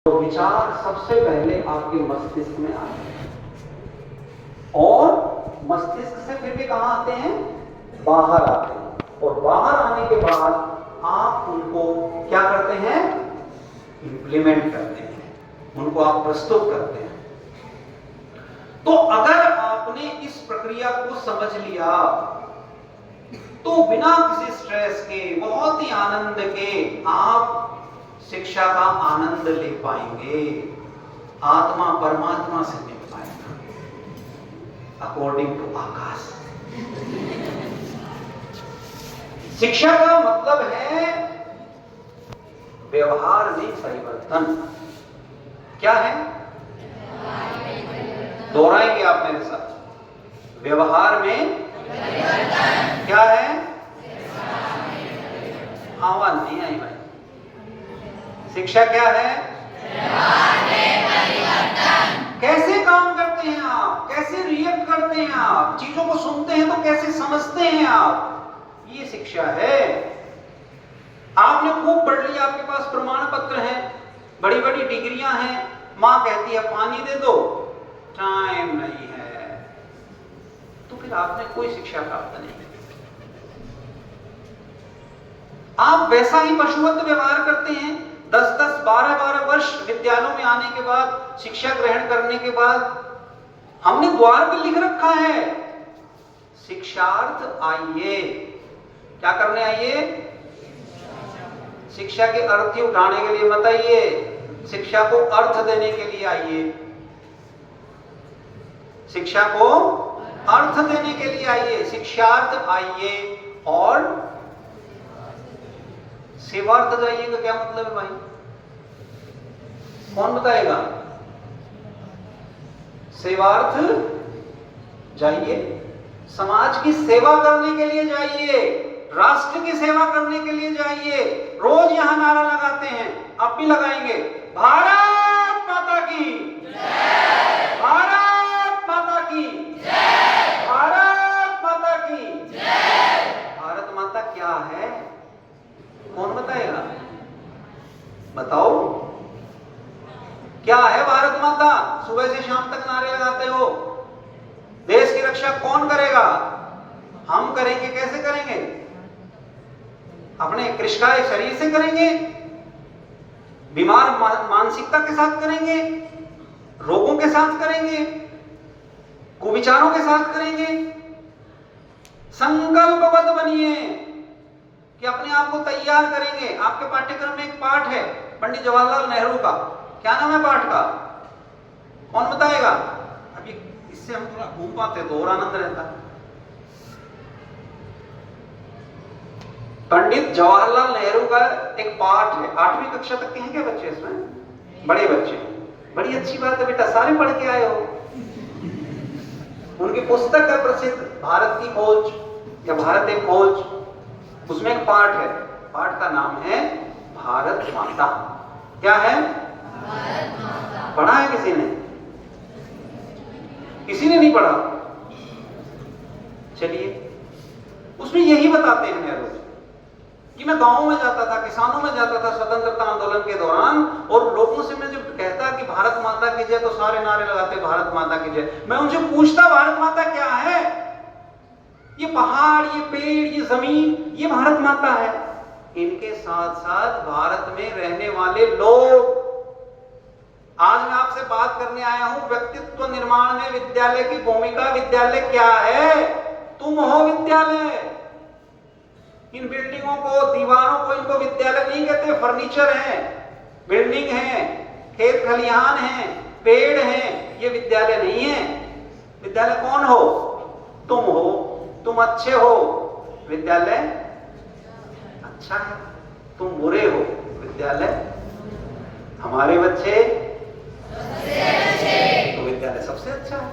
तो विचार सबसे पहले आपके मस्तिष्क में आते हैं और मस्तिष्क से फिर भी कहां आते हैं? बाहर आते हैं। और बाहर आने के बाद आप उनको क्या करते हैं? इंप्लीमेंट करते हैं, उनको आप प्रस्तुत करते हैं। तो अगर आपने इस प्रक्रिया को समझ लिया तो बिना किसी स्ट्रेस के, बहुत ही आनंद के आप शिक्षा का आनंद ले पाएंगे। आत्मा परमात्मा से मिल पाएगा अकॉर्डिंग टू आकाश। शिक्षा का मतलब है व्यवहार में परिवर्तन। क्या है? दोहराएंगे आप मेरे साथ। व्यवहार में परिवर्तन। क्या है? आवाज नहीं आई भाई। शिक्षा क्या है? व्यवहार में परिवर्तन। कैसे काम करते हैं आप, कैसे रिएक्ट करते हैं आप, चीजों को सुनते हैं तो कैसे समझते हैं आप, ये शिक्षा है। आपने खूब पढ़ लिया, आपके पास प्रमाण पत्र हैं, बड़ी बड़ी डिग्रियां हैं, मां कहती है पानी दे दो, टाइम नहीं है, तो फिर आपने कोई शिक्षा प्राप्त नहीं की। आप वैसा ही पशुवत व्यवहार करते हैं। 10-10, 12-12 वर्ष विद्यालयों में आने के बाद, शिक्षा ग्रहण करने के बाद हमने द्वार पर लिख रखा है शिक्षार्थ आइए। क्या करने आइए? शिक्षा के अर्थ उठाने के लिए मत आइए, शिक्षा को अर्थ देने के लिए आइए। शिक्षा को अर्थ देने के लिए आइए, शिक्षार्थ आइए। और सेवार्थ जाइए का क्या मतलब है भाई? कौन बताएगा? सेवार्थ जाइए, समाज की सेवा करने के लिए जाइए, राष्ट्र की सेवा करने के लिए जाइए। रोज यहां नारा लगाते हैं, आप भी लगाएंगे, भारत माता की जय, भारत माता की जय, भारत माता की जय। भारत माता क्या है? कौन बताएगा? बताओ क्या है भारत माता? सुबह से शाम तक नारे लगाते हो। देश की रक्षा कौन करेगा? हम करेंगे। कैसे करेंगे? अपने कृष्णाय शरीर से करेंगे, बीमार मानसिकता के साथ करेंगे, रोगों के साथ करेंगे, कुविचारों के साथ करेंगे। संकल्पबद्ध बनिए कि अपने आप को तैयार करेंगे। आपके पाठ्यक्रम में एक पाठ है पंडित जवाहरलाल नेहरू का। क्या नाम है पाठ का? कौन बताएगा? अभी इससे हम थोड़ा घूम पाते तो और आनंद रहता। पंडित जवाहरलाल नेहरू का एक पाठ है। 8वीं कक्षा तक के हैं क्या बच्चे इसमें? बड़े बच्चे। बड़ी अच्छी बात है बेटा, सारे पढ़ के आए हो। उनकी पुस्तक है प्रसिद्ध, भारत की खोज या भारत एक खोज। उसमें एक पाठ है, पाठ का नाम है भारत माता। क्या है? भारत माता। पढ़ा है किसी ने? किसी ने नहीं पढ़ा? चलिए, उसमें यही बताते हैं नेहरू कि मैं गांवों में जाता था, किसानों में जाता था स्वतंत्रता आंदोलन के दौरान, और लोगों से मैं जब कहता कि भारत माता की जय तो सारे नारे लगाते भारत माता की जय। मैं उनसे पूछता भारत माता क्या है? ये पहाड़, ये पेड़, ये जमीन, ये भारत माता है। इनके साथ साथ भारत में रहने वाले लोग। आज मैं आपसे बात करने आया हूं व्यक्तित्व निर्माण में विद्यालय की भूमिका। विद्यालय क्या है? तुम हो विद्यालय। इन बिल्डिंगों को, दीवारों को, इनको विद्यालय नहीं कहते। फर्नीचर है, बिल्डिंग है, खेत खलिहान है, पेड़ हैं, ये विद्यालय नहीं है। विद्यालय कौन हो? तुम हो। तुम अच्छे हो, विद्यालय अच्छा है। तुम बुरे हो, विद्यालय हमारे बच्चे सबसे अच्छे, तो विद्यालय सबसे अच्छा है।